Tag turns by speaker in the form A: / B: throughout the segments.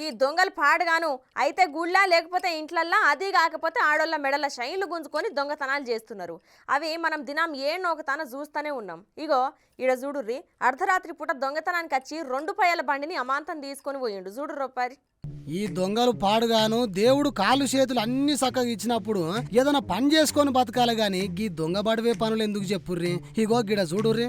A: ఈ దొంగలు పాడుగాను అయితే గుళ్ళ లేకపోతే ఇంట్లల్లా, అది కాకపోతే ఆడోళ్ళ మెడల శైన్లు గుంజుకొని దొంగతనాలు చేస్తున్నారు. అవి మనం దినం ఏనో ఒక తన చూస్తూనే ఉన్నాం. ఇగో ఈడ చూడుర్రి, అర్ధరాత్రి పూట దొంగతనానికి వచ్చి 2 పయ్యాల బండిని అమాంతం తీసుకొని పోయిండు. చూడు రొప్పారి.
B: ఈ దొంగలు పాడుగాను దేవుడు కాళ్ళు చేతులు అన్ని చక్కగా ఇచ్చినప్పుడు ఏదైనా పని చేసుకొని బతకాలి గాని గీ దొంగ బడివే పనులు ఎందుకు చెప్పుర్రి. ఇగో గిడ చూడుర్రి.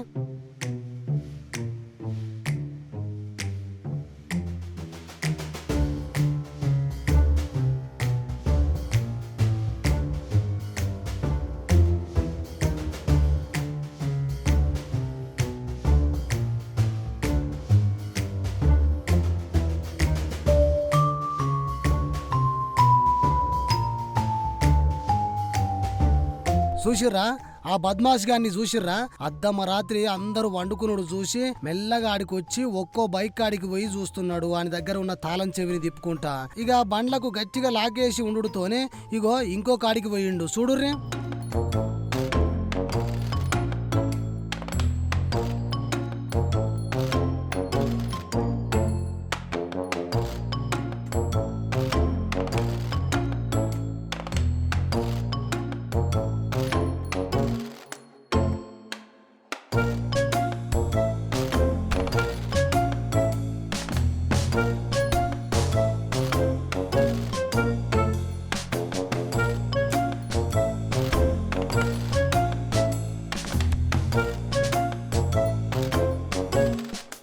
B: చూసిర్రా ఆ బద్మాష్ గాన్ని చూసిర్రా? అద్దమ్మ రాత్రి అందరూ వండుకున్నాడు చూసి మెల్లగా ఆడికొచ్చి ఒక్కో బైక్ ఆడికి పోయి చూస్తున్నాడు. ఆయన దగ్గర ఉన్న తాళం చెవిని తిప్పుకుంటా ఇక బండ్లకు గట్టిగా లాగేసి ఉండుతోనే ఇగో ఇంకో కాడికి పోయిండు. చూడుర్రి.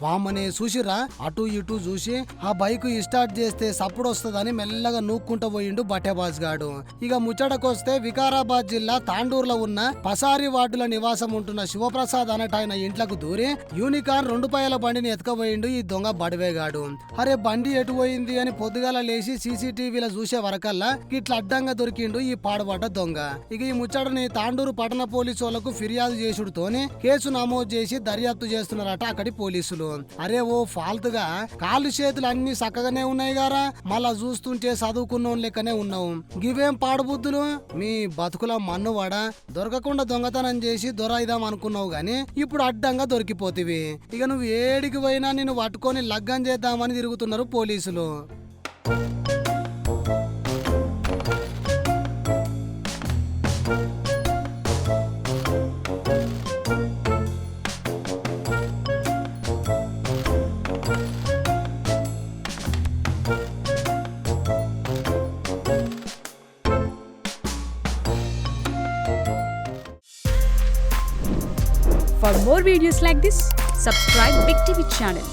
B: వామ్మనే చూసిరా? అటు ఇటు చూసి ఆ బైక్ స్టార్ట్ చేస్తే సప్పుడు వస్తుందని మెల్లగా నూక్కుంటూ పోయిండు బట్టెబాజ్ గాడు. ఇక ముచ్చటకొస్తే వికారాబాద్ జిల్లా తాండూరులో ఉన్న పసారి వార్డుల నివాసం ఉంటున్న శివప్రసాద్ అనటాయన ఇంట్లకు దూరి యూనికార్న్ 2 పయ్యాల బండిని ఎత్తుకపోయిండు ఈ దొంగ బడివేగాడు. అరే బండి ఎటు పోయింది అని పొద్దుగాల లేచి సీసీటీవీలో చూసే వరకల్లా ఇట్లా అడ్డంగా దొరికిండు ఈ పాడుబడ్డ దొంగ. ఇక ఈ ముచ్చటని తాండూరు పట్టణ పోలీసు వాళ్లకు ఫిర్యాదు చేసుడుతోనే కేసు నమోదు చేసి దర్యాప్తు చేస్తున్నారట అక్కడి పోలీసులు. అరే ఓ ఫాల్తుగా కాళ్ళు చేతులు అన్ని చక్కగానే ఉన్నాయి గారా, మళ్ళా చూస్తుంటే చదువుకున్న లెక్కనే ఉన్నావు. గివేం పాడుబుద్ధులు మీ బతుకుల మన్నువాడ. దొరకకుండా దొంగతనం చేసి దొరైదాం అనుకున్నావు గాని ఇప్పుడు అడ్డంగా దొరికిపోతివి. ఇక నువ్వు ఏడికి పోయినా నిన్ను పట్టుకొని లగ్గం చేద్దామని తిరుగుతున్నారు పోలీసులు.
C: For more videos like this, subscribe Big TV channel.